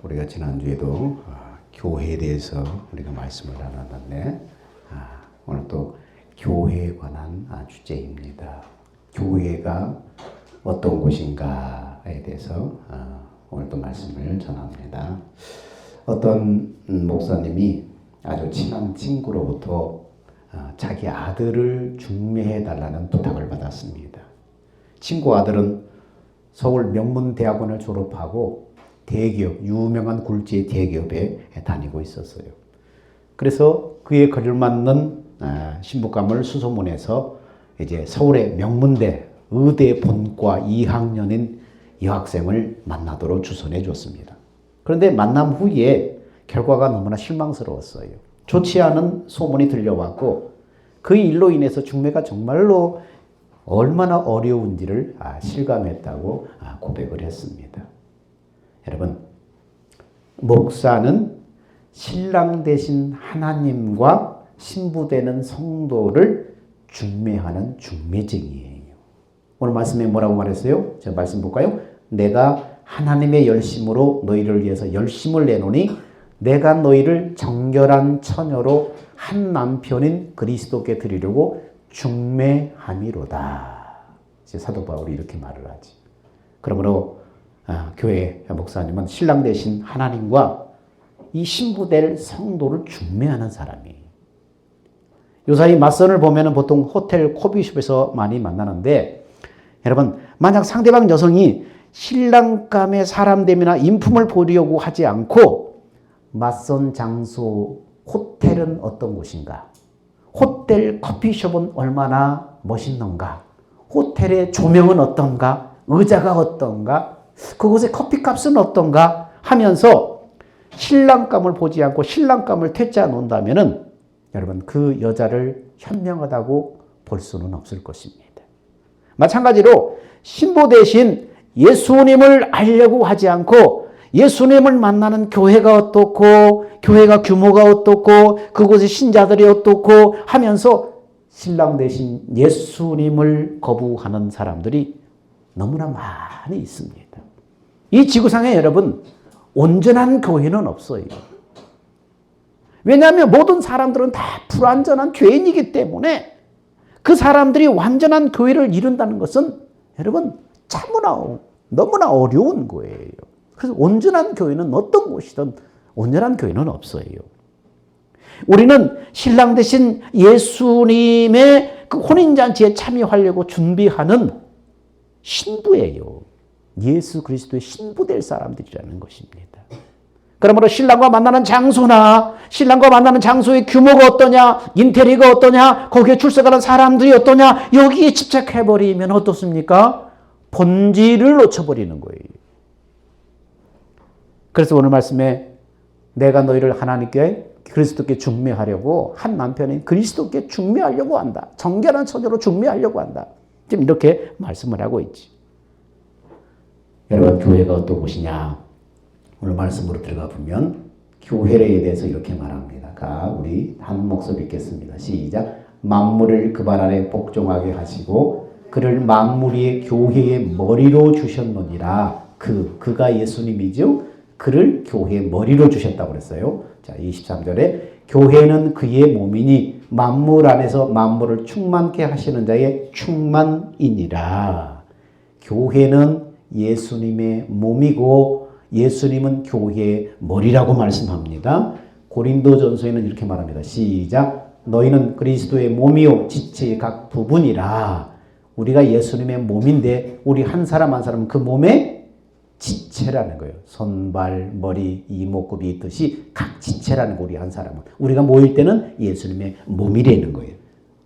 우리가 지난주에도 교회에 대해서 우리가 말씀을 나눴는데 오늘 또 교회에 관한 주제입니다. 교회가 어떤 곳인가에 대해서 오늘 또 말씀을 전합니다. 어떤 목사님이 아주 친한 친구로부터 자기 아들을 중매해 달라는 부탁을 받았습니다. 친구 아들은 서울 명문대학원을 졸업하고 대기업, 유명한 굴지의 대기업에 다니고 있었어요. 그래서 그에 걸맞는 신부감을 수소문해서 이제 서울의 명문대 의대 본과 2학년인 여학생을 만나도록 주선해 줬습니다. 그런데 만남 후에 결과가 너무나 실망스러웠어요. 좋지 않은 소문이 들려왔고 그 일로 인해서 중매가 정말로 얼마나 어려운지를 실감했다고 고백을 했습니다. 여러분, 목사는 신랑 되신 하나님과 신부되는 성도를 중매하는 중매쟁이에요. 오늘 말씀에 뭐라고 말했어요? 제가 말씀 볼까요? 내가 하나님의 열심으로 너희를 위해서 열심을 내노니 내가 너희를 정결한 처녀로 한 남편인 그리스도께 드리려고 중매함이로다. 사도 바울이 이렇게 말을 하지. 그러므로 교회 목사님은 신랑 되신 하나님과 이 신부될 성도를 중매하는 사람이에요. 요사이 맞선을 보면 보통 호텔 코피숍에서 많이 만나는데 여러분, 만약 상대방 여성이 신랑감의 사람됨이나 인품을 보려고 하지 않고 맞선 장소 호텔은 어떤 곳인가? 호텔 커피숍은 얼마나 멋있는가? 호텔의 조명은 어떤가? 의자가 어떤가? 그곳의 커피값은 어떤가? 하면서 신랑감을 보지 않고 신랑감을 퇴짜 놓는다면은 여러분 그 여자를 현명하다고 볼 수는 없을 것입니다. 마찬가지로 신부 대신 예수님을 알려고 하지 않고 예수님을 만나는 교회가 어떻고 교회가 규모가 어떻고 그곳의 신자들이 어떻고 하면서 신랑 대신 예수님을 거부하는 사람들이 너무나 많이 있습니다. 이 지구상에 여러분 온전한 교회는 없어요. 왜냐하면 모든 사람들은 다 불완전한 죄인이기 때문에 그 사람들이 완전한 교회를 이룬다는 것은 여러분 참으나 너무나 어려운 거예요. 그래서 온전한 교회는 어떤 곳이든 온전한 교회는 없어요. 우리는 신랑 대신 예수님의 그 혼인잔치에 참여하려고 준비하는 신부예요. 예수 그리스도의 신부 될 사람들이라는 것입니다. 그러므로 신랑과 만나는 장소나 신랑과 만나는 장소의 규모가 어떠냐, 인테리어가 어떠냐, 거기에 출석하는 사람들이 어떠냐, 여기에 집착해버리면 어떻습니까? 본질을 놓쳐버리는 거예요. 그래서 오늘 말씀에 내가 너희를 하나님께 그리스도께 중매하려고 한 남편인 그리스도께 중매하려고 한다. 정결한 처녀로 중매하려고 한다. 지금 이렇게 말씀을 하고 있지. 여러분 교회가 어떤 곳이냐? 오늘 말씀으로 들어가 보면 교회에 대해서 이렇게 말합니다. 우리 한 목소리 읽겠습니다. 시작. 만물을 그 발 아래 복종하게 하시고 그를 만물 위의 교회의 머리로 주셨느니라. 그가 예수님이죠. 그를 교회의 머리로 주셨다고 그랬어요. 자, 23절에 교회는 그의 몸이니 만물 안에서 만물을 충만케 하시는 자의 충만이니라. 교회는 예수님의 몸이고 예수님은 교회의 머리라고 말씀합니다. 고린도전서에는 이렇게 말합니다. 시작. 너희는 그리스도의 몸이요 지체의 각 부분이라. 우리가 예수님의 몸인데 우리 한 사람 한 사람은 그 몸의 지체라는 거예요. 손, 발, 머리, 이목구비 있듯이 각 지체라는 거 우리 한 사람은. 우리가 모일 때는 예수님의 몸이라는 거예요.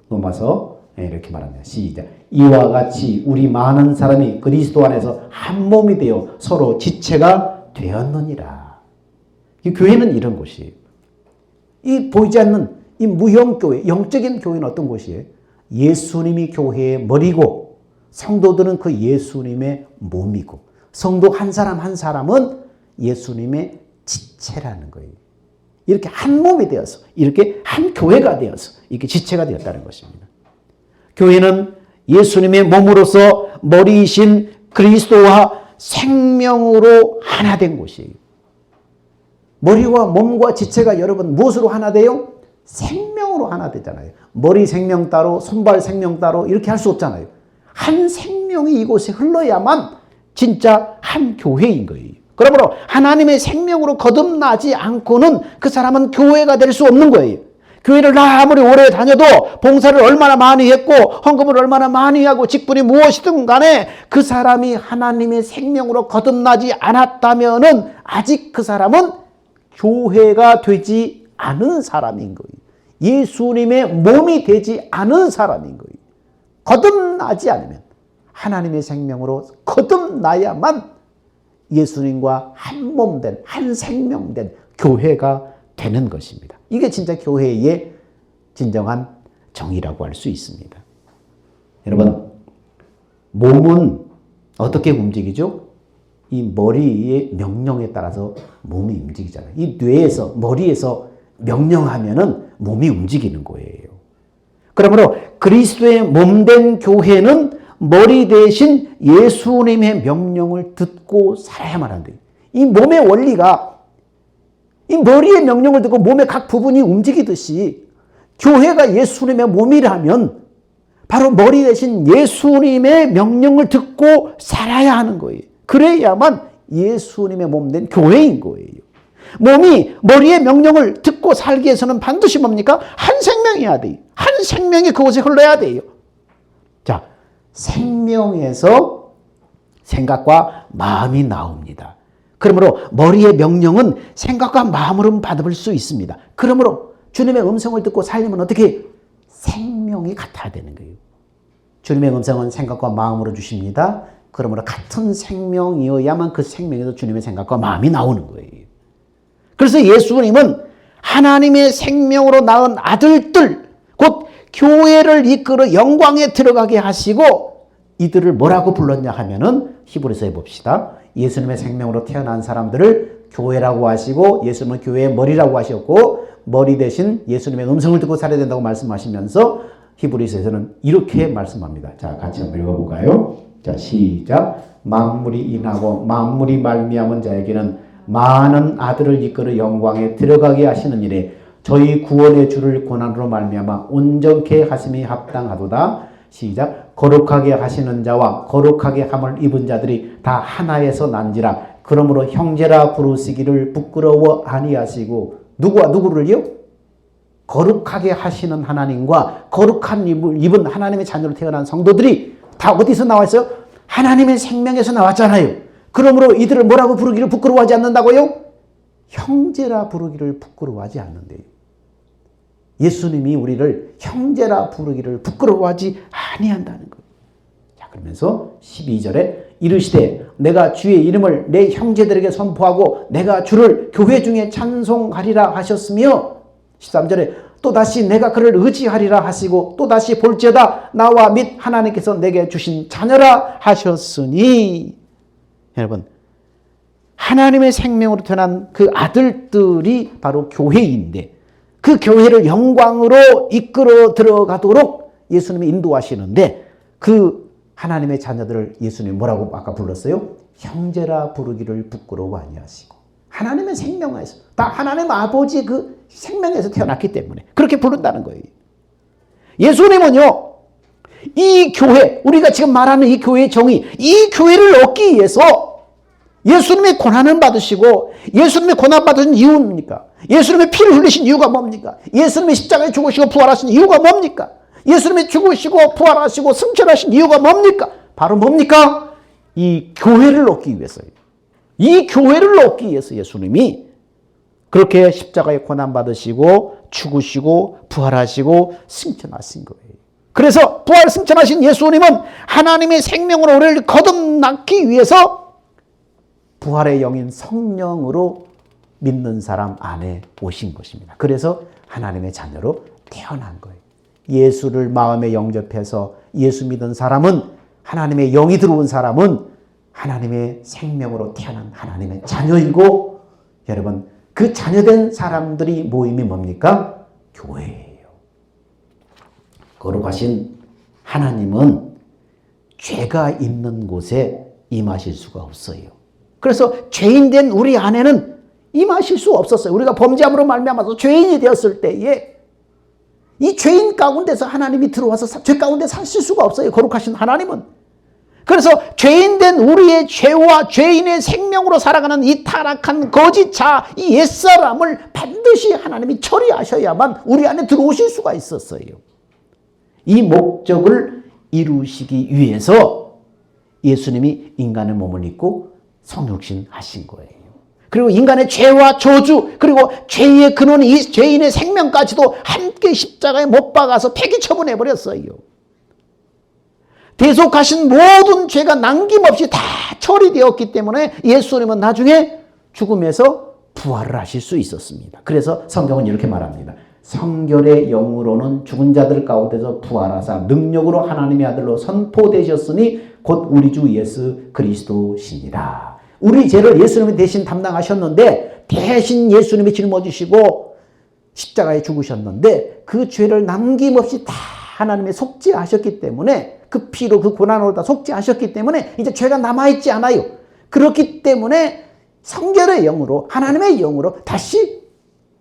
넘어서 이렇게 말합니다. 시작. 이와 같이 우리 많은 사람이 그리스도 안에서 한 몸이 되어 서로 지체가 되었느니라. 이 교회는 이런 곳이에요. 이 보이지 않는 이 무형교회, 영적인 교회는 어떤 곳이에요? 예수님이 교회의 머리고 성도들은 그 예수님의 몸이고 성도 한 사람 한 사람은 예수님의 지체라는 거예요. 이렇게 한 몸이 되어서 이렇게 한 교회가 되어서 이렇게 지체가 되었다는 것입니다. 교회는 예수님의 몸으로서 머리이신 그리스도와 생명으로 하나 된 곳이에요. 머리와 몸과 지체가 여러분 무엇으로 하나 돼요? 생명으로 하나 되잖아요. 머리 생명 따로, 손발 생명 따로 이렇게 할 수 없잖아요. 한 생명이 이곳에 흘러야만 진짜 한 교회인 거예요. 그러므로 하나님의 생명으로 거듭나지 않고는 그 사람은 교회가 될 수 없는 거예요. 교회를 아무리 오래 다녀도 봉사를 얼마나 많이 했고 헌금을 얼마나 많이 하고 직분이 무엇이든 간에 그 사람이 하나님의 생명으로 거듭나지 않았다면은 아직 그 사람은 교회가 되지 않은 사람인 거예요. 예수님의 몸이 되지 않은 사람인 거예요. 거듭나지 않으면 하나님의 생명으로 거듭나야만 예수님과 한 몸 된, 한 생명 된 교회가 되는 것입니다. 이게 진짜 교회의 진정한 정의라고 할 수 있습니다. 여러분, 몸은 어떻게 움직이죠? 이 머리의 명령에 따라서 몸이 움직이잖아요. 이 뇌에서, 머리에서 명령하면은 몸이 움직이는 거예요. 그러므로 그리스도의 몸된 교회는 머리 대신 예수님의 명령을 듣고 살아야만 한대요. 이 몸의 원리가 이 머리의 명령을 듣고 몸의 각 부분이 움직이듯이 교회가 예수님의 몸이라면 바로 머리 대신 예수님의 명령을 듣고 살아야 하는 거예요. 그래야만 예수님의 몸된 교회인 거예요. 몸이 머리의 명령을 듣고 살기 위해서는 반드시 뭡니까? 한 생명이어야 돼요. 한 생명이 그곳에 흘러야 돼요. 자, 생명에서 생각과 마음이 나옵니다. 그러므로 머리의 명령은 생각과 마음으로 받을 수 있습니다. 그러므로 주님의 음성을 듣고 살려면 어떻게? 생명이 같아야 되는 거예요. 주님의 음성은 생각과 마음으로 주십니다. 그러므로 같은 생명이어야만 그 생명에서 주님의 생각과 마음이 나오는 거예요. 그래서 예수님은 하나님의 생명으로 낳은 아들들, 곧 교회를 이끌어 영광에 들어가게 하시고 이들을 뭐라고 불렀냐 하면은 히브리서에 봅시다. 예수님의 생명으로 태어난 사람들을 교회라고 하시고 예수님은 교회의 머리라고 하셨고 머리 대신 예수님의 음성을 듣고 살아야 된다고 말씀하시면서 히브리서에서는 이렇게 말씀합니다. 자, 같이 한번 읽어볼까요? 자, 시작. 만물이 인하고 만물이 말미암은 자에게는 많은 아들을 이끌어 영광에 들어가게 하시는 일에 저희 구원의 주를 고난으로 말미암아 온전케 하심이 합당하도다. 시작. 거룩하게 하시는 자와 거룩하게 함을 입은 자들이 다 하나에서 난지라. 그러므로 형제라 부르시기를 부끄러워 아니하시고 누구와 누구를요? 거룩하게 하시는 하나님과 거룩한 입은 하나님의 자녀로 태어난 성도들이 다 어디서 나왔어요? 하나님의 생명에서 나왔잖아요. 그러므로 이들을 뭐라고 부르기를 부끄러워하지 않는다고요? 형제라 부르기를 부끄러워하지 않는데요. 예수님이 우리를 형제라 부르기를 부끄러워하지 아니한다는 거예요. 자, 그러면서 12절에 이르시되 내가 주의 이름을 내 형제들에게 선포하고 내가 주를 교회 중에 찬송하리라 하셨으며 13절에 또다시 내가 그를 의지하리라 하시고 또다시 볼지어다 나와 및 하나님께서 내게 주신 자녀라 하셨으니. 여러분, 하나님의 생명으로 태어난 그 아들들이 바로 교회인데 그 교회를 영광으로 이끌어 들어가도록 예수님이 인도하시는데 그 하나님의 자녀들을 예수님이 뭐라고 아까 불렀어요? 형제라 부르기를 부끄러워 아니하시고 하나님의 생명에서 다 하나님 아버지의 그 생명에서 태어났기 때문에 그렇게 부른다는 거예요. 예수님은요, 이 교회, 우리가 지금 말하는 이 교회의 정의, 이 교회를 얻기 위해서 예수님의 고난을 받으시고 예수님의 고난 받으신 이유는 뭡니까? 예수님의 피를 흘리신 이유가 뭡니까? 예수님의 십자가에 죽으시고 부활하신 이유가 뭡니까? 예수님이 죽으시고 부활하시고 승천하신 이유가 뭡니까? 바로 뭡니까? 이 교회를 얻기 위해서예요. 이 교회를 얻기 위해서 예수님이 그렇게 십자가에 고난 받으시고 죽으시고 부활하시고 승천하신 거예요. 그래서 부활 승천하신 예수님은 하나님의 생명으로 우리를 거듭나기 위해서 부활의 영인 성령으로 믿는 사람 안에 오신 것입니다. 그래서 하나님의 자녀로 태어난 거예요. 예수를 마음에 영접해서 예수 믿은 사람은, 하나님의 영이 들어온 사람은 하나님의 생명으로 태어난 하나님의 자녀이고, 여러분, 그 자녀된 사람들이 모임이 뭡니까? 교회예요. 거룩하신 하나님은 죄가 있는 곳에 임하실 수가 없어요. 그래서 죄인된 우리 안에는 임하실 수 없었어요. 우리가 범죄함으로 말미암아서 죄인이 되었을 때에 이 죄인 가운데서 하나님이 들어와서 죄 가운데 사실 수가 없어요. 거룩하신 하나님은. 그래서 죄인된 우리의 죄와 죄인의 생명으로 살아가는 이 타락한 거짓자, 이 옛사람을 반드시 하나님이 처리하셔야만 우리 안에 들어오실 수가 있었어요. 이 목적을 이루시기 위해서 예수님이 인간의 몸을 입고 성육신 하신 거예요. 그리고 인간의 죄와 저주, 그리고 죄의 근원, 이 죄인의 생명까지도 함께 십자가에 못 박아서 폐기 처분해버렸어요. 대속하신 모든 죄가 남김없이 다 처리되었기 때문에 예수님은 나중에 죽음에서 부활을 하실 수 있었습니다. 그래서 성경은 이렇게 말합니다. 성결의 영으로는 죽은 자들 가운데서 부활하사 능력으로 하나님의 아들로 선포되셨으니 곧 우리 주 예수 그리스도시니라. 우리 죄를 예수님이 대신 담당하셨는데 대신 예수님이 짊어지시고 십자가에 죽으셨는데 그 죄를 남김없이 다 하나님의 속죄하셨기 때문에 그 피로 그 고난으로 다 속죄하셨기 때문에 이제 죄가 남아있지 않아요. 그렇기 때문에 성결의 영으로 하나님의 영으로 다시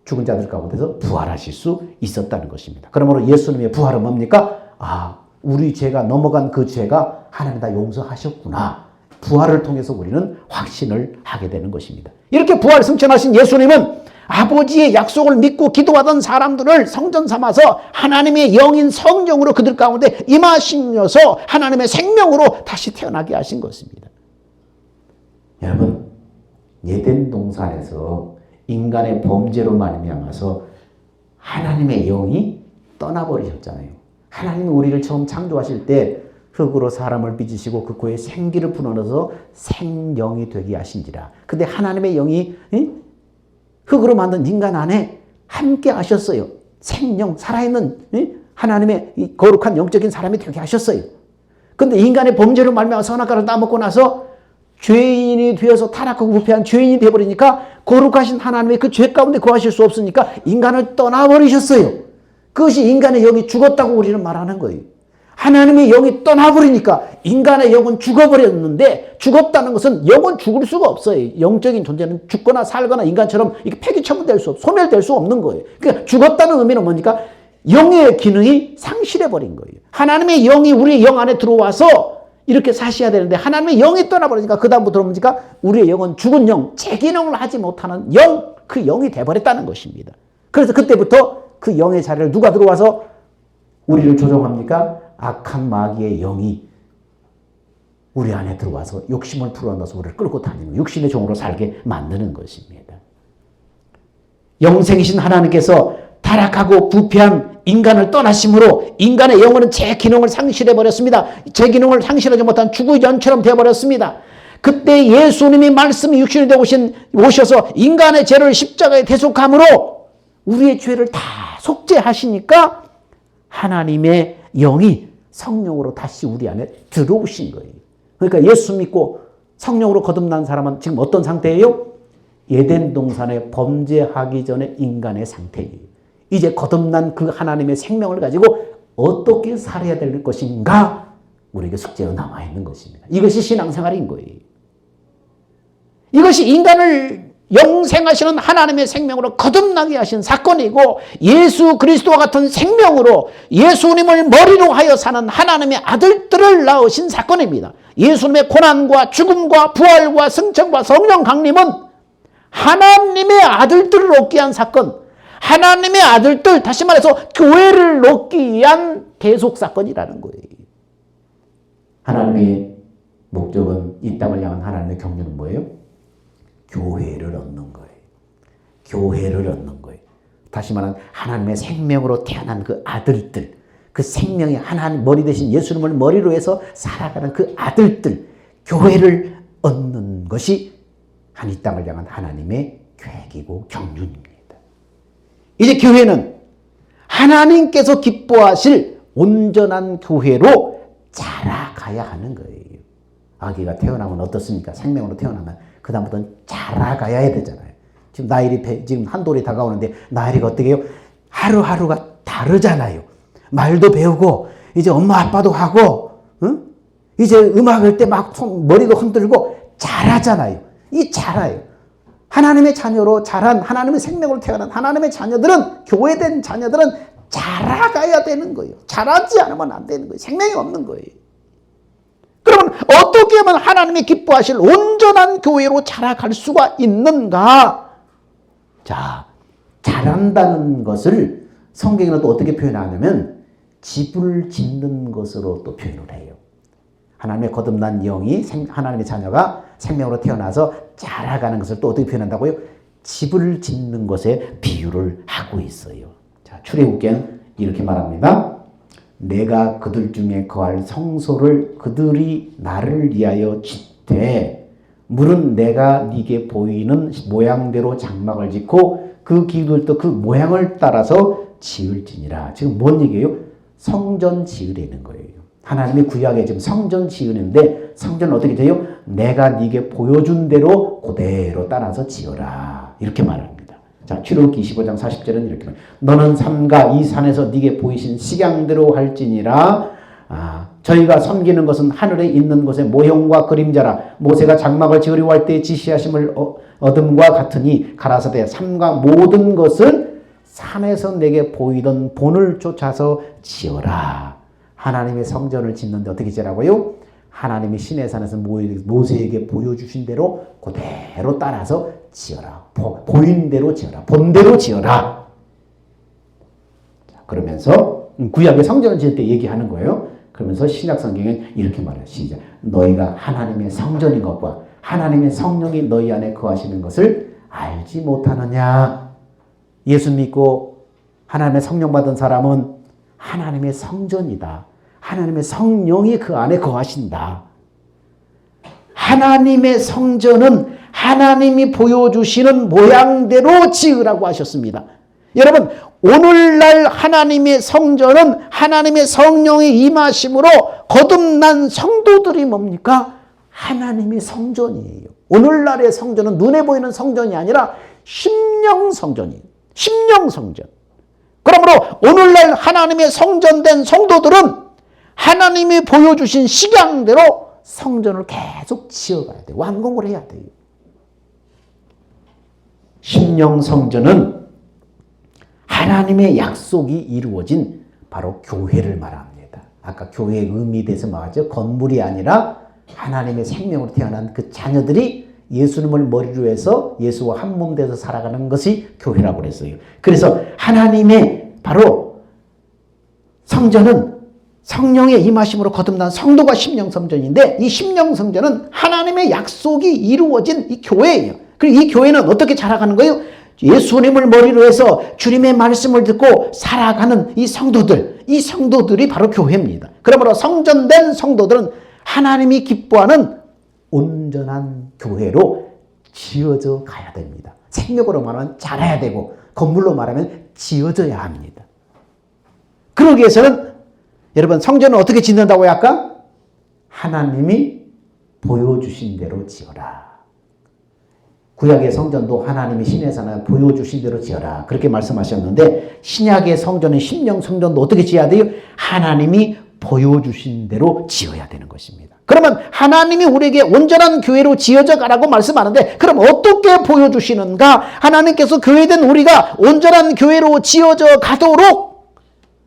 죽은 자들 가운데서 부활하실 수 있었다는 것입니다. 그러므로 예수님의 부활은 뭡니까? 우리 죄가 넘어간 그 죄가 하나님 다 용서하셨구나. 부활을 통해서 우리는 확신을 하게 되는 것입니다. 이렇게 부활 승천하신 예수님은 아버지의 약속을 믿고 기도하던 사람들을 성전 삼아서 하나님의 영인 성령으로 그들 가운데 임하시면서 하나님의 생명으로 다시 태어나게 하신 것입니다. 여러분, 에덴 동산에서 인간의 범죄로 말미암아서 하나님의 영이 떠나버리셨잖아요. 하나님이 우리를 처음 창조하실 때 흙으로 사람을 빚으시고 그 코에 생기를 불어넣어서 생영이 되게 하신지라. 근데 하나님의 영이 흙으로 만든 인간 안에 함께 하셨어요. 생영, 살아있는 하나님의 거룩한 영적인 사람이 되게 하셨어요. 근데 인간의 범죄로 말미암아 선악과를 따먹고 나서 죄인이 되어서 타락하고 부패한 죄인이 되어버리니까 거룩하신 하나님의 그 죄 가운데 거하실 수 없으니까 인간을 떠나버리셨어요. 그것이 인간의 영이 죽었다고 우리는 말하는 거예요. 하나님의 영이 떠나버리니까 인간의 영은 죽어버렸는데 죽었다는 것은 영은 죽을 수가 없어요. 영적인 존재는 죽거나 살거나 인간처럼 이게 폐기 처분될 수 없고 소멸될 수 없는 거예요. 그러니까 죽었다는 의미는 뭡니까? 영의 기능이 상실해버린 거예요. 하나님의 영이 우리의 영 안에 들어와서 이렇게 사셔야 되는데 하나님의 영이 떠나버리니까 그 다음부터 뭡니까? 우리의 영은 죽은 영, 제 기능을 하지 못하는 영, 그 영이 돼버렸다는 것입니다. 그래서 그때부터 그 영의 자리를 누가 들어와서 우리를 조종합니까? 악한 마귀의 영이 우리 안에 들어와서 욕심을 불어넣어서 우리를 끌고 다니는 육신의 종으로 살게 만드는 것입니다. 영생이신 하나님께서 타락하고 부패한 인간을 떠나심으로 인간의 영혼은 제 기능을 상실해버렸습니다. 제 기능을 상실하지 못한 죽의 연처럼 되어버렸습니다. 그때 예수님이 말씀이 육신이 되어 오셔서 인간의 죄를 십자가에 대속함으로 우리의 죄를 다 속죄하시니까 하나님의 영이 성령으로 다시 우리 안에 들어오신 거예요. 그러니까 예수 믿고 성령으로 거듭난 사람은 지금 어떤 상태예요? 에덴 동산에 범죄하기 전에 인간의 상태예요. 이제 거듭난 그 하나님의 생명을 가지고 어떻게 살아야 될 것인가? 우리에게 숙제로 남아있는 것입니다. 이것이 신앙생활인 거예요. 이것이 인간을 영생하시는 하나님의 생명으로 거듭나게 하신 사건이고 예수 그리스도와 같은 생명으로 예수님을 머리로 하여 사는 하나님의 아들들을 낳으신 사건입니다. 예수님의 고난과 죽음과 부활과 승천과 성령 강림은 하나님의 아들들을 얻게 한 사건, 하나님의 아들들, 다시 말해서 교회를 얻기 위한 대속 사건이라는 거예요. 하나님의 목적은 이 땅을 향한 하나님의 경륜은 뭐예요? 교회를 얻는 거예요. 교회를 얻는 거예요. 다시 말하면 하나님의 생명으로 태어난 그 아들들, 그 생명이 하나님 머리 대신 예수님을 머리로 해서 살아가는 그 아들들, 교회를 얻는 것이 이 땅을 향한 하나님의 계획이고 경륜입니다. 이제 교회는 하나님께서 기뻐하실 온전한 교회로 자라가야 하는 거예요. 아기가 태어나면 어떻습니까? 생명으로 태어나면 그 다음부터는 자라가야 되잖아요. 지금 나일이 지금 한돌이 다가오는데 나일이가 어떻게 해요? 하루하루가 다르잖아요. 말도 배우고 이제 엄마 아빠도 하고 이제 음악할 때 막 머리도 흔들고 잘하잖아요. 이 자라요. 하나님의 자녀로 자란, 하나님의 생명으로 태어난 하나님의 자녀들은, 교회된 자녀들은 자라가야 되는 거예요. 자라지 않으면 안 되는 거예요. 생명이 없는 거예요. 그러면 어떻게 하면 하나님이 기뻐하실 온전한 교회로 자라갈 수가 있는가? 자, 자란다는 것을 성경에는 또 어떻게 표현하냐면 집을 짓는 것으로 또 표현을 해요. 하나님의 거듭난 영이 하나님의 자녀가 생명으로 태어나서 자라가는 것을 또 어떻게 표현한다고요? 집을 짓는 것에 비유를 하고 있어요. 자, 출애굽기는 이렇게 말합니다. 내가 그들 중에 거할 성소를 그들이 나를 위하여 짓되 물은 내가 네게 보이는 모양대로 장막을 짓고 그 기둥들도 그 모양을 따라서 지을지니라. 지금 뭔 얘기예요? 성전 지으려는 거예요. 하나님이 구약에 지금 성전 지으는데 성전은 어떻게 돼요? 내가 네게 보여준 대로 그대로 따라서 지어라. 이렇게 말합니다. 자, 출애굽기 25장 40절은 이렇게 말합니다. 너는 삼가 이 산에서 네게 보이신 식양대로 할지니라. 저희가 섬기는 것은 하늘에 있는 곳의 모형과 그림자라. 모세가 장막을 지으려고 할 때 지시하심을 얻음과 같으니 가라사대 삼가 모든 것을 산에서 내게 보이던 본을 쫓아서 지어라. 하나님의 성전을 짓는데 어떻게 지으라고요? 하나님이 시내산에서 모세에게 보여주신 대로 그대로 따라서 지어라. 보인 대로 지어라. 본대로 지어라. 그러면서 구약의 성전을 지을 때 얘기하는 거예요. 그러면서 신약 성경은 이렇게 말해요. 시작. 너희가 하나님의 성전인 것과 하나님의 성령이 너희 안에 거하시는 것을 알지 못하느냐. 예수 믿고 하나님의 성령 받은 사람은 하나님의 성전이다. 하나님의 성령이 그 안에 거하신다. 하나님의 성전은 하나님이 보여주시는 모양대로 지으라고 하셨습니다. 여러분, 오늘날 하나님의 성전은 하나님의 성령의 임하심으로 거듭난 성도들이 뭡니까? 하나님의 성전이에요. 오늘날의 성전은 눈에 보이는 성전이 아니라 심령 성전이에요. 심령 성전. 그러므로 오늘날 하나님의 성전된 성도들은 하나님이 보여주신 식양대로 성전을 계속 지어가야 돼요. 완공을 해야 돼요. 심령 성전은 하나님의 약속이 이루어진 바로 교회를 말합니다. 아까 교회의 의미에 대해서 말하죠. 건물이 아니라 하나님의 생명으로 태어난 그 자녀들이 예수님을 머리로 해서 예수와 한 몸 돼서 살아가는 것이 교회라고 그랬어요. 그래서 하나님의 바로 성전은 성령의 임하심으로 거듭난 성도가 심령 성전인데 이 심령 성전은 하나님의 약속이 이루어진 이 교회예요. 그리고 이 교회는 어떻게 자라가는 거예요? 예수님을 머리로 해서 주님의 말씀을 듣고 살아가는 이 성도들이 바로 교회입니다. 그러므로 성전된 성도들은 하나님이 기뻐하는 온전한 교회로 지어져 가야 됩니다. 생명으로 말하면 자라야 되고 건물로 말하면 지어져야 합니다. 그러기 위해서는 여러분 성전은 어떻게 짓는다고요? 아까 하나님이 보여주신 대로 지어라. 구약의 성전도 하나님이 시내산에 보여주신 대로 지어라. 그렇게 말씀하셨는데 신약의 성전은 심령 성전도 어떻게 지어야 돼요? 하나님이 보여주신 대로 지어야 되는 것입니다. 그러면 하나님이 우리에게 온전한 교회로 지어져 가라고 말씀하는데 그럼 어떻게 보여주시는가? 하나님께서 교회된 우리가 온전한 교회로 지어져 가도록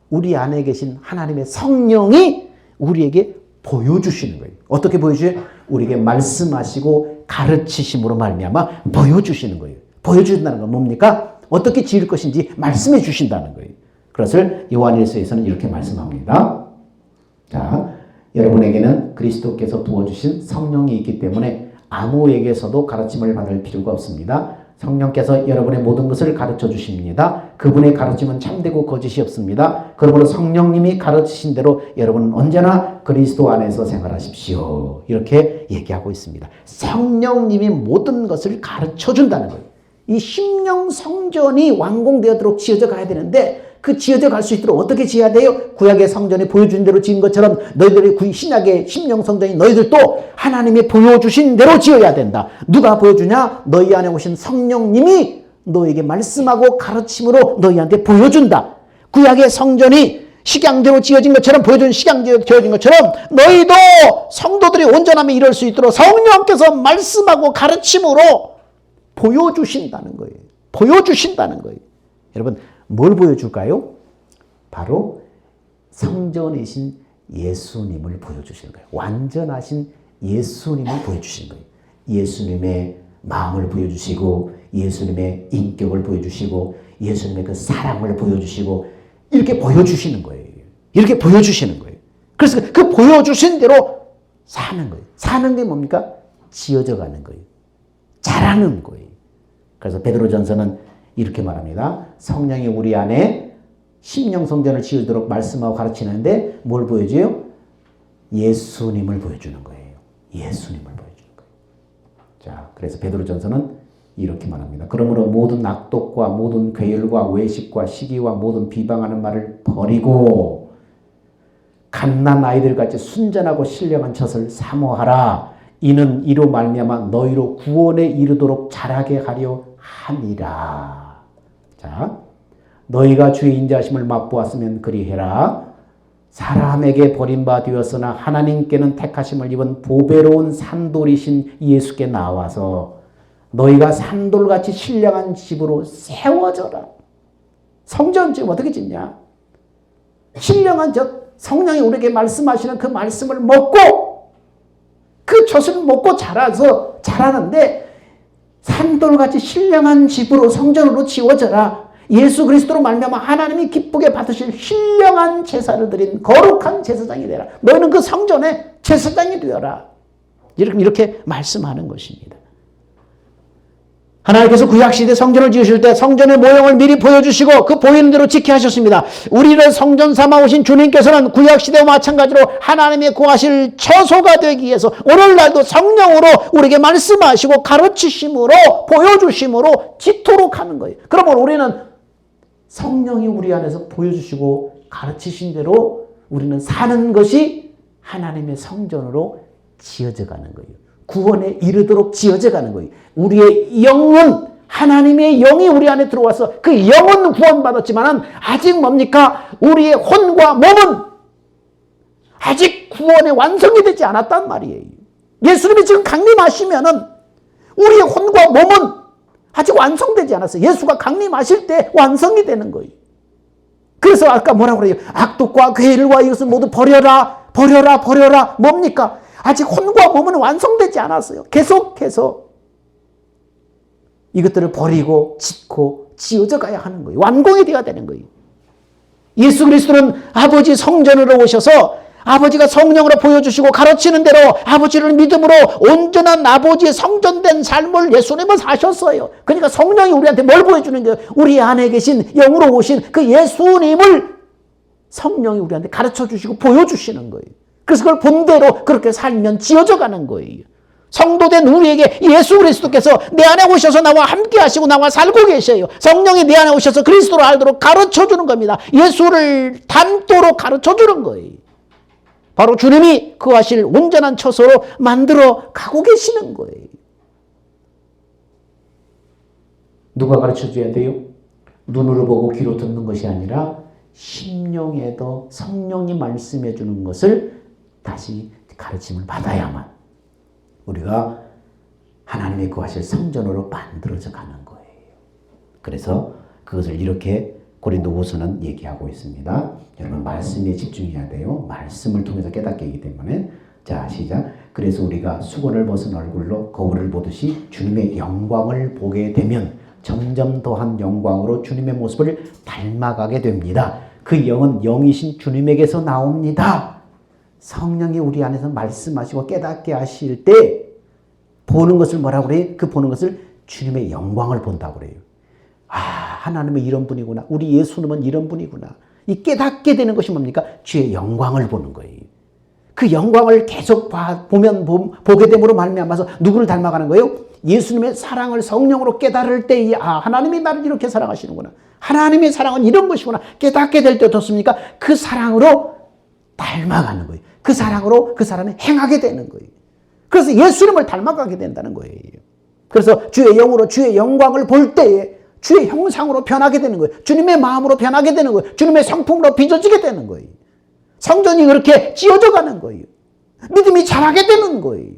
우리 안에 계신 하나님의 성령이 우리에게 보여주시는 거예요. 어떻게 보여주세요? 우리에게 말씀하시고 가르치심으로 말미암아 보여주시는 거예요. 보여준다는 건 뭡니까? 어떻게 지을 것인지 말씀해 주신다는 거예요. 그것을 요한일서에서는 이렇게 말씀합니다. 자, 여러분에게는 그리스도께서 부어주신 성령이 있기 때문에 아무에게서도 가르침을 받을 필요가 없습니다. 성령께서 여러분의 모든 것을 가르쳐 주십니다. 그분의 가르침은 참되고 거짓이 없습니다. 그러므로 성령님이 가르치신 대로 여러분은 언제나 그리스도 안에서 생활하십시오. 이렇게 얘기하고 있습니다. 성령님이 모든 것을 가르쳐 준다는 거예요. 이 심령 성전이 완공되도록 지어져 가야 되는데 그 지어져 갈 수 있도록 어떻게 지어야 돼요? 구약의 성전이 보여준 대로 지은 것처럼 너희들이 신약의 심령 성전이 너희들도 하나님이 보여주신 대로 지어야 된다. 누가 보여주냐? 너희 안에 오신 성령님이 너에게 말씀하고 가르침으로 너희한테 보여준다. 구약의 성전이 식양대로 지어진 것처럼 보여준 식양대로 지어진 것처럼 너희도 성도들이 온전함에 이룰 수 있도록 성령께서 말씀하고 가르침으로 보여주신다는 거예요. 보여주신다는 거예요. 여러분, 뭘 보여줄까요? 바로 성전이신 예수님을 보여주시는 거예요. 완전하신 예수님을 보여주시는 거예요. 예수님의 마음을 보여주시고, 예수님의 인격을 보여주시고, 예수님의 그 사랑을 보여주시고, 이렇게 보여주시는 거예요. 이렇게 보여주시는 거예요. 그래서 그 보여주신 대로 사는 거예요. 사는 게 뭡니까? 지어져 가는 거예요. 자라는 거예요. 그래서 베드로전서는 이렇게 말합니다. 성령이 우리 안에 심령 성전을 지으도록 말씀하고 가르치는데 뭘 보여줘요? 예수님을 보여주는 거예요. 예수님을 보여주는 거예요. 자, 그래서 베드로전서는 이렇게 말합니다. 그러므로 모든 악독과 모든 괴열과 외식과 시기와 모든 비방하는 말을 버리고 갓난 아이들같이 순전하고 신령한 젖을 사모하라. 이는 이로 말미암아 너희로 구원에 이르도록 자라게 하려 함이라. 자, 너희가 주의 인자하심을 맛보았으면 그리해라. 사람에게 버림받으었으나 하나님께는 택하심을 입은 보배로운 산돌이신 예수께 나와서 너희가 산돌같이 신령한 집으로 세워져라. 성전 지금 어떻게 짓냐? 신령한 젖, 성령이 우리에게 말씀하시는 그 말씀을 먹고 그 젖을 먹고 자라는데 산돌같이 신령한 집으로 성전으로 지워져라. 예수 그리스도로 말미암아 하나님이 기쁘게 받으실 신령한 제사를 드린 거룩한 제사장이 되라. 너희는 그 성전의 제사장이 되어라. 이렇게 말씀하는 것입니다. 하나님께서 구약시대 성전을 지으실 때 성전의 모형을 미리 보여주시고 그 보이는 대로 지켜 하셨습니다. 우리를 성전 삼아 오신 주님께서는 구약시대와 마찬가지로 하나님의 구하실 처소가 되기 위해서 오늘날도 성령으로 우리에게 말씀하시고 가르치심으로 보여주심으로 지토록 하는 거예요. 그러면 우리는 성령이 우리 안에서 보여주시고 가르치신 대로 우리는 사는 것이 하나님의 성전으로 지어져 가는 거예요. 구원에 이르도록 지어져 가는 거예요. 우리의 영은 하나님의 영이 우리 안에 들어와서 그 영은 구원받았지만 아직 뭡니까? 우리의 혼과 몸은 아직 구원의 완성이 되지 않았단 말이에요. 예수님이 지금 강림하시면은 우리의 혼과 몸은 아직 완성되지 않았어요. 예수가 강림하실 때 완성이 되는 거예요. 그래서 아까 뭐라고 그래요? 악독과 괴일과 이것을 모두 버려라, 버려라, 버려라. 뭡니까? 아직 혼과 몸은 완성되지 않았어요. 계속해서 이것들을 버리고 짓고 지어져 가야 하는 거예요. 완공이 되어야 되는 거예요. 예수 그리스도는 아버지 성전으로 오셔서 아버지가 성령으로 보여주시고 가르치는 대로 아버지를 믿음으로 온전한 아버지의 성전된 삶을 예수님은 사셨어요. 그러니까 성령이 우리한테 뭘 보여주는 거예요? 우리 안에 계신 영으로 오신 그 예수님을 성령이 우리한테 가르쳐 주시고 보여주시는 거예요. 그래서 그걸 본대로 그렇게 살면 지어져 가는 거예요. 성도된 우리에게 예수 그리스도께서 내 안에 오셔서 나와 함께 하시고 나와 살고 계셔요. 성령이 내 안에 오셔서 그리스도를 알도록 가르쳐 주는 겁니다. 예수를 닮도록 가르쳐 주는 거예요. 바로 주님이 그 하실 온전한 처소로 만들어 가고 계시는 거예요. 누가 가르쳐 줘야 돼요? 눈으로 보고 귀로 듣는 것이 아니라 심령에도 성령이 말씀해 주는 것을 다시 가르침을 받아야만 우리가 하나님의 구하실 성전으로 만들어져 가는 거예요. 그래서 그것을 이렇게 고린도후서는 얘기하고 있습니다. 여러분 말씀에 집중해야 돼요. 말씀을 통해서 깨닫게 하기 때문에. 자, 시작. 그래서 우리가 수건을 벗은 얼굴로 거울을 보듯이 주님의 영광을 보게 되면 점점 더한 영광으로 주님의 모습을 닮아가게 됩니다. 그 영은 영이신 주님에게서 나옵니다. 성령이 우리 안에서 말씀하시고 깨닫게 하실 때 보는 것을 뭐라고 그래요? 그 보는 것을 주님의 영광을 본다고 그래요. 아, 하나님은 이런 분이구나. 우리 예수님은 이런 분이구나. 이 깨닫게 되는 것이 뭡니까? 주의 영광을 보는 거예요. 그 영광을 계속 보게 됨으로 말미암아서 누구를 닮아가는 거예요? 예수님의 사랑을 성령으로 깨달을 때, 아, 하나님이 나를 이렇게 사랑하시는구나. 하나님의 사랑은 이런 것이구나. 깨닫게 될 때 어떻습니까? 그 사랑으로 닮아가는 거예요. 그 사랑으로 그 사람이 행하게 되는 거예요. 그래서 예수님을 닮아가게 된다는 거예요. 그래서 주의 영으로 주의 영광을 볼 때에 주의 형상으로 변하게 되는 거예요. 주님의 마음으로 변하게 되는 거예요. 주님의 성품으로 빚어지게 되는 거예요. 성전이 그렇게 지어져 가는 거예요. 믿음이 자라게 되는 거예요.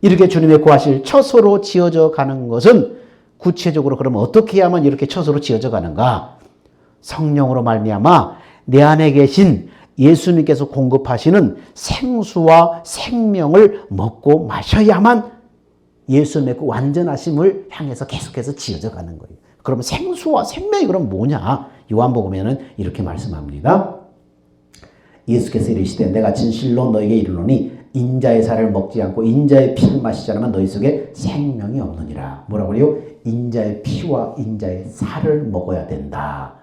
이렇게 주님의 구하실 처소로 지어져 가는 것은 구체적으로 그러면 어떻게 해야만 이렇게 처소로 지어져 가는가? 성령으로 말미암아 내 안에 계신 예수님께서 공급하시는 생수와 생명을 먹고 마셔야만 예수님의 그 완전하심을 향해서 계속해서 지어져 가는 거예요. 그러면 생수와 생명이 그럼 뭐냐? 요한복음에는 이렇게 말씀합니다. 예수께서 이르시되 내가 진실로 너에게 이르노니 인자의 살을 먹지 않고 인자의 피를 마시지 않으면 너희 속에 생명이 없느니라. 뭐라고 그래요? 인자의 피와 인자의 살을 먹어야 된다.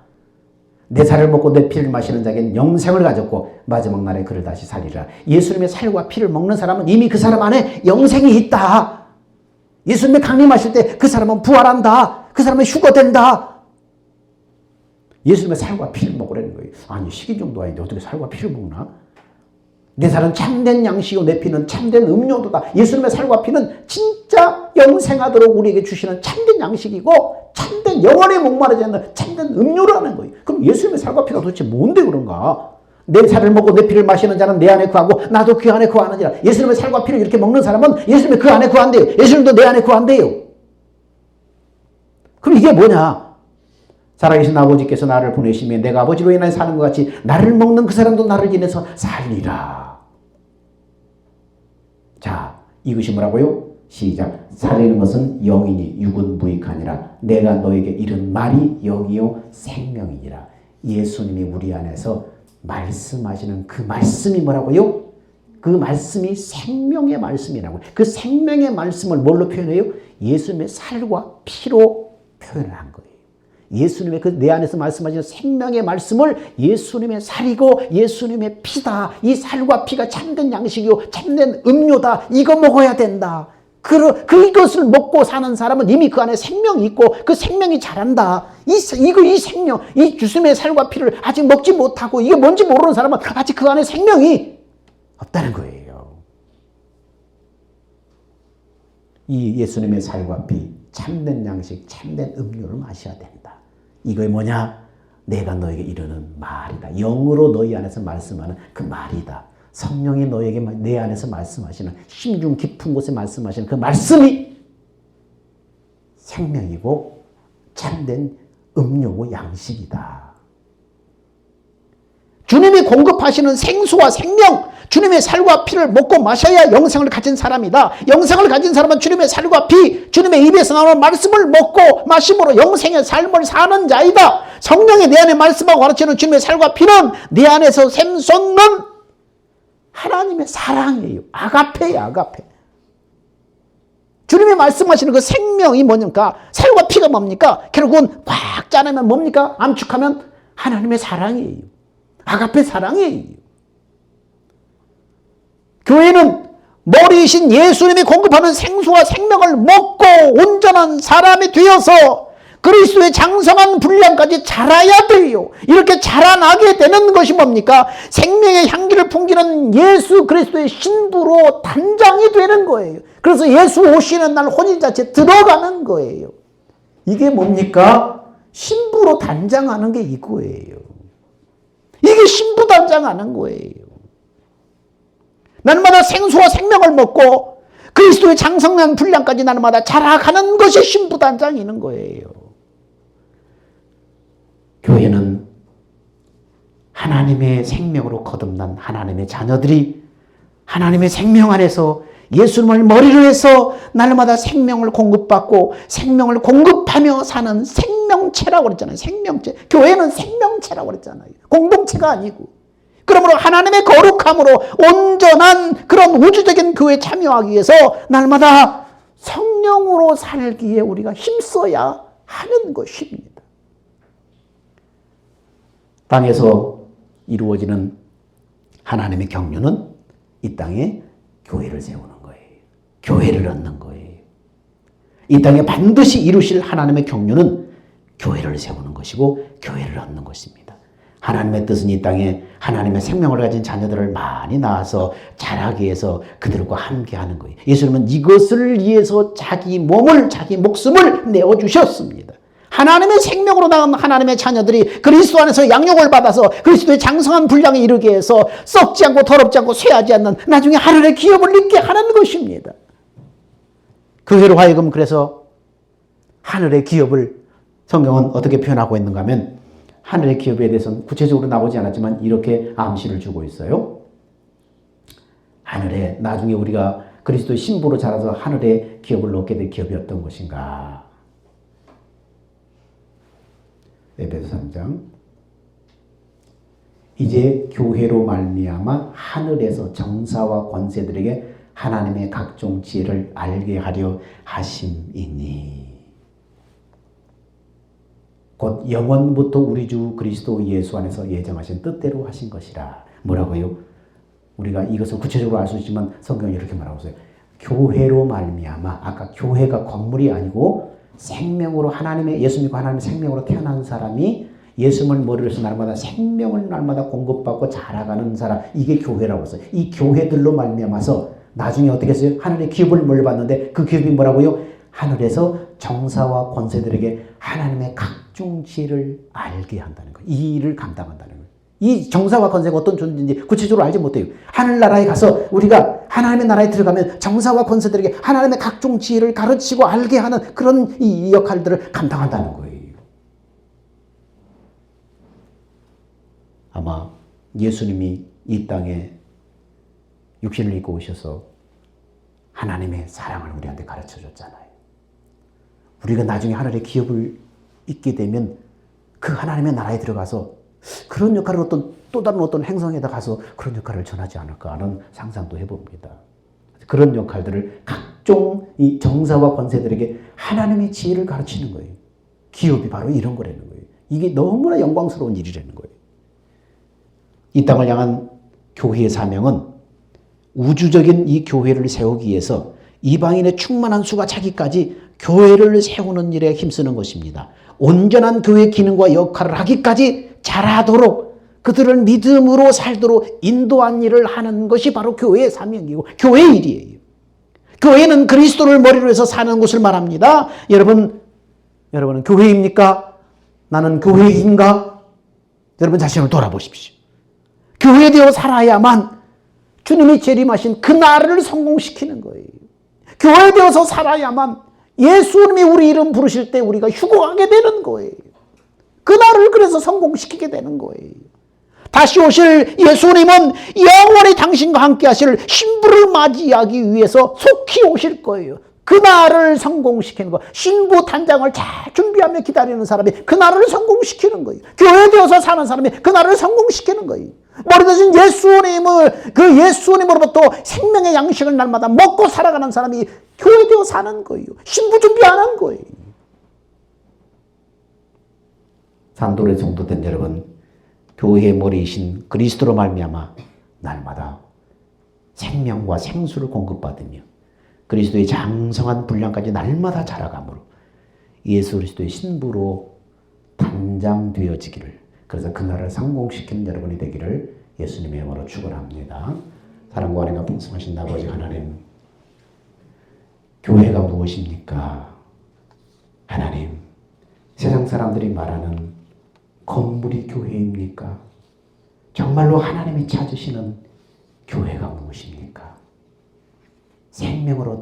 내 살을 먹고 내 피를 마시는 자에게는 영생을 가졌고 마지막 날에 그를 다시 살리라. 예수님의 살과 피를 먹는 사람은 이미 그 사람 안에 영생이 있다. 예수님의 강림하실 때 그 사람은 부활한다. 그 사람은 휴거된다. 예수님의 살과 피를 먹으라는 거예요. 아니 식인종도 아닌데 어떻게 살과 피를 먹나? 내 살은 참된 양식이고 내 피는 참된 음료도다. 예수님의 살과 피는 진짜 영생하도록 우리에게 주시는 참된 양식이고 참된 영원에 목마르지 않는 참된 음료라는 거예요. 그럼 예수님의 살과 피가 도대체 뭔데 그런가? 내 살을 먹고 내 피를 마시는 자는 내 안에 거하고 나도 그 안에 거하느니라. 예수님의 살과 피를 이렇게 먹는 사람은 예수님의 그 안에 거한대요. 예수님도 내 안에 거한대요. 그럼 이게 뭐냐? 살아계신 아버지께서 나를 보내시면 내가 아버지로 인하여 사는 것 같이 나를 먹는 그 사람도 나를 인해서 살리라. 자, 이것이 뭐라고요? 시작. 살리는 것은 영이니 육은 무익하니라. 내가 너에게 이른 말이 영이요 생명이니라. 예수님이 우리 안에서 말씀하시는 그 말씀이 뭐라고요? 그 말씀이 생명의 말씀이라고. 그 생명의 말씀을 뭘로 표현해요? 예수님의 살과 피로 표현을 한 거예요. 예수님의 그 내 안에서 말씀하시는 생명의 말씀을 예수님의 살이고 예수님의 피다. 이 살과 피가 참된 양식이요 참된 음료다. 이거 먹어야 된다. 그것을 먹고 사는 사람은 이미 그 안에 생명이 있고 그 생명이 자란다. 이 생명, 이 주님의 살과 피를 아직 먹지 못하고 이게 뭔지 모르는 사람은 아직 그 안에 생명이 없다는 거예요. 이 예수님의 살과 피, 참된 양식, 참된 음료를 마셔야 된다. 이게 뭐냐? 내가 너에게 이르는 말이다. 영으로 너희 안에서 말씀하는 그 말이다. 성령이 너에게 내 안에서 말씀하시는 심중 깊은 곳에 말씀하시는 그 말씀이 생명이고 참된 음료고 양식이다. 주님이 공급하시는 생수와 생명, 주님의 살과 피를 먹고 마셔야 영생을 가진 사람이다. 영생을 가진 사람은 주님의 살과 피, 주님의 입에서 나오는 말씀을 먹고 마심으로 영생의 삶을 사는 자이다. 성령이 내 안에 말씀하고 가르치는 주님의 살과 피는 내 안에서 샘솟는 하나님의 사랑이에요. 아가페예요, 아가페. 주님이 말씀하시는 그 생명이 뭐니까? 살과 피가 뭡니까? 결국은 꽉 짜내면 뭡니까? 암축하면 하나님의 사랑이에요. 아가페 사랑이에요. 교회는 머리이신 예수님이 공급하는 생수와 생명을 먹고 온전한 사람이 되어서 그리스도의 장성한 분량까지 자라야 돼요. 이렇게 자라나게 되는 것이 뭡니까? 생명의 향기를 풍기는 예수 그리스도의 신부로 단장이 되는 거예요. 그래서 예수 오시는 날 혼인자체에 들어가는 거예요. 이게 뭡니까? 신부로 단장하는 게 이거예요. 이게 신부 단장하는 거예요. 날마다 생수와 생명을 먹고 그리스도의 장성한 분량까지 날마다 자라가는 것이 신부 단장이는 거예요. 교회는 하나님의 생명으로 거듭난 하나님의 자녀들이 하나님의 생명 안에서 예수님을 머리로 해서 날마다 생명을 공급받고 생명을 공급하며 사는 생명체라고 그랬잖아요. 생명체. 교회는 생명체라고 그랬잖아요. 공동체가 아니고. 그러므로 하나님의 거룩함으로 온전한 그런 우주적인 교회에 참여하기 위해서 날마다 성령으로 살기에 우리가 힘써야 하는 것입니다. 땅에서 이루어지는 하나님의 경륜은 이 땅에 교회를 세우는 거예요. 교회를 얻는 거예요. 이 땅에 반드시 이루실 하나님의 경륜은 교회를 세우는 것이고 교회를 얻는 것입니다. 하나님의 뜻은 이 땅에 하나님의 생명을 가진 자녀들을 많이 낳아서 자라기 위해서 그들과 함께하는 거예요. 예수님은 이것을 위해서 자기 몸을, 자기 목숨을 내어주셨습니다. 하나님의 생명으로 낳은 하나님의 자녀들이 그리스도 안에서 양육을 받아서 그리스도의 장성한 분량에 이르게 해서 썩지 않고 더럽지 않고 쇠하지 않는 나중에 하늘의 기업을 입게 하는 것입니다. 교회로 하여금 그래서 하늘의 기업을 성경은 어떻게 표현하고 있는가 하면 하늘의 기업에 대해서는 구체적으로 나오지 않았지만 이렇게 암시를 주고 있어요. 하늘에 나중에 우리가 그리스도의 신부로 자라서 하늘의 기업을 얻게 될 기업이 어떤 것인가. 에베소 3장. 이제 교회로 말미암아 하늘에서 정사와 권세들에게 하나님의 각종 지혜를 알게 하려 하심이니. 곧 영원부터 우리 주 그리스도 예수 안에서 예정하신 뜻대로 하신 것이라. 뭐라고요? 우리가 이것을 구체적으로 알 수 있지만 성경이 이렇게 말하고 있어요. 교회로 말미암아, 아까 교회가 건물이 아니고 생명으로 하나님의, 예수 믿고 하나님의 생명으로 태어난 사람이 예수님을 머리로 해서 날마다 생명을 날마다 공급받고 자라가는 사람, 이게 교회라고 했어요. 이 교회들로 말미암아서 나중에 어떻게 했어요? 하늘의 기업을 물려받는데 그 기업이 뭐라고요? 하늘에서 정사와 권세들에게 하나님의 각종 지혜를 알게 한다는 거예요. 이 일을 감당한다는 거예요. 이 정사와 권세가 어떤 존재인지 구체적으로 알지 못해요. 하늘나라에 가서 우리가 하나님의 나라에 들어가면 정사와 권세들에게 하나님의 각종 지혜를 가르치고 알게 하는 그런 이 역할들을 감당한다는 거예요. 아마 예수님이 이 땅에 육신을 입고 오셔서 하나님의 사랑을 우리한테 가르쳐 줬잖아요. 우리가 나중에 하늘의 기업을 잊게 되면 그 하나님의 나라에 들어가서 그런 역할을 또 다른 어떤 행성에다 가서 그런 역할을 전하지 않을까 하는 상상도 해봅니다. 그런 역할들을 각종 이 정사와 권세들에게 하나님의 지혜를 가르치는 거예요. 기업이 바로 이런 거라는 거예요. 이게 너무나 영광스러운 일이라는 거예요. 이 땅을 향한 교회의 사명은 우주적인 이 교회를 세우기 위해서 이방인의 충만한 수가 차기까지 교회를 세우는 일에 힘쓰는 것입니다. 온전한 교회 기능과 역할을 하기까지 잘하도록 그들을 믿음으로 살도록 인도한 일을 하는 것이 바로 교회의 사명이고 교회의 일이에요. 교회는 그리스도를 머리로 해서 사는 것을 말합니다. 여러분은 교회입니까? 나는 교회인가? 여러분 자신을 돌아보십시오. 교회되어 살아야만 주님이 재림하신 그날을 성공시키는 거예요. 교회되어서 살아야만 예수님이 우리 이름 부르실 때 우리가 휴거하게 되는 거예요. 그날을 그래서 성공시키게 되는 거예요. 다시 오실 예수님은 영원히 당신과 함께 하실 신부를 맞이하기 위해서 속히 오실 거예요. 그날을 성공시키는 거. 신부 단장을 잘 준비하며 기다리는 사람이 그날을 성공시키는 거예요. 교회되어서 사는 사람이 그날을 성공시키는 거예요. 머리 대신 그 예수님으로부터 생명의 양식을 날마다 먹고 살아가는 사람이 교회되어 사는 거예요. 신부 준비 안 한 거예요. 산돌의 성도된 여러분, 교회의 머리이신 그리스도로 말미암아 날마다 생명과 생수를 공급받으며 그리스도의 장성한 분량까지 날마다 자라감으로 예수 그리스도의 신부로 단장되어지기를, 그래서 그날을 성공시키는 여러분이 되기를 예수님의 이름으로 축원합니다. 사랑과 은혜가 풍성하신 아버지 하나님, 교회가 무엇입니까? 하나님, 세상 사람들이 말하는 건물이 교회입니까? 정말로 하나님이 찾으시는 교회가 무엇입니까?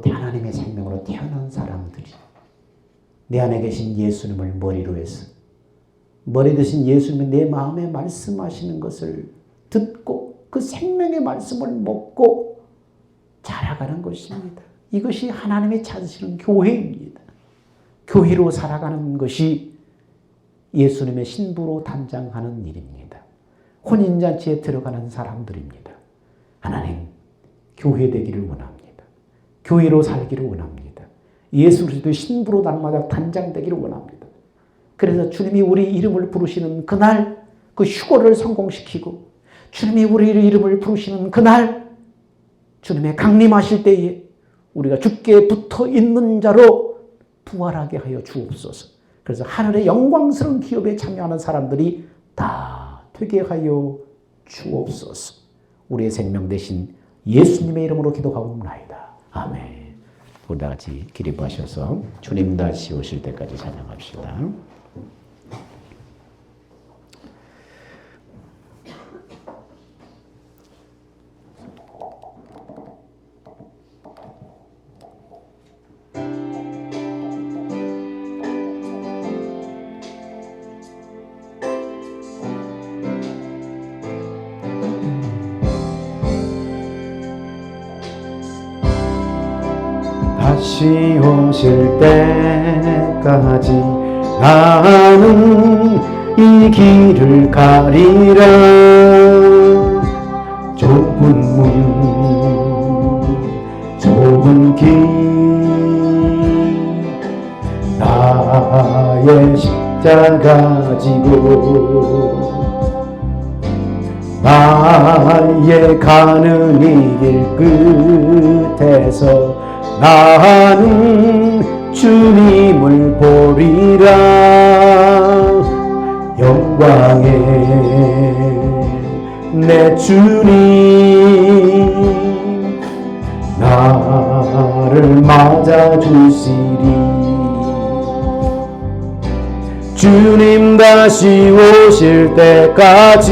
하나님의 생명으로 태어난 사람들이 내 안에 계신 예수님을 머리로 해서 머리 대신 예수님이 내 마음에 말씀하시는 것을 듣고 그 생명의 말씀을 먹고 자라가는 것입니다. 이것이 하나님이 찾으시는 교회입니다. 교회로 살아가는 것이 예수님의 신부로 단장하는 일입니다. 혼인잔치에 들어가는 사람들입니다. 하나님, 교회 되기를 원합니다. 교회로 살기를 원합니다. 예수 그리스도의 신부로 날마다 단장되기를 원합니다. 그래서 주님이 우리 이름을 부르시는 그날 그 휴거를 성공시키고 주님이 우리 이름을 부르시는 그날 주님의 강림하실 때에 우리가 주께 붙어 있는 자로 부활하게 하여 주옵소서. 그래서 하늘의 영광스러운 기업에 참여하는 사람들이 다 되게 하여 주옵소서. 우리의 생명 대신 예수님의 이름으로 기도하옵나이다. 아멘. 우리 다 같이 기립하셔서 주님 다시 오실 때까지 찬양합시다. 다시 오실 때까지 나는 이 길을 가리라. 좁은 문 좁은 길 나의 십자가 지고 나의 가는 이 길 끝에서 나는 주님을 보리라. 영광의 내 주님 나를 맞아주시리. 주님 다시 오실 때까지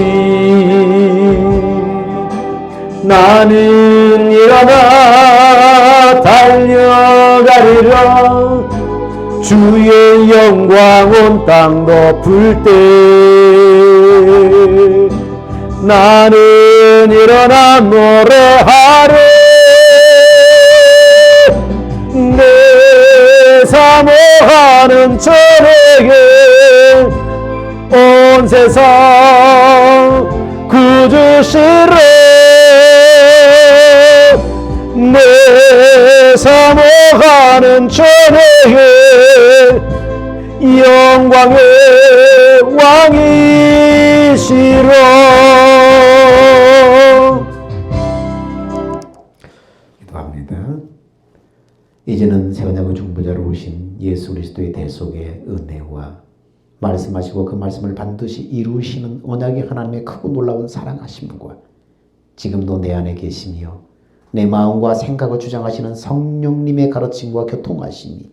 나는 일어나 달려가리라. 주의 영광 온 땅 덮을 때 나는 일어나 노래하리. 내 사모하는 저에게 온 세상 구주시래. 내 사모하는 저에게 영광의 왕이시로. 기도합니다. 이제는 새언약의 중보자로 오신 예수 그리스도의 대속의 은혜와 말씀하시고 그 말씀을 반드시 이루시는 언약의 하나님의 크고 놀라운 사랑하심과 지금도 내 안에 계시며 내 마음과 생각을 주장하시는 성령님의 가르침과 교통하심이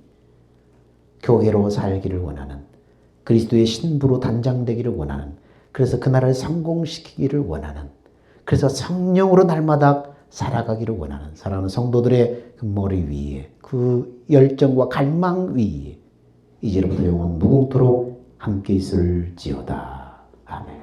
교회로 살기를 원하는, 그리스도의 신부로 단장되기를 원하는, 그래서 그날을 성공시키기를 원하는, 그래서 성령으로 날마다 살아가기를 원하는 사랑하는 성도들의 그 머리 위에, 그 열정과 갈망 위에 이제부터 영원 무궁토록 함께 있을지어다. 아멘.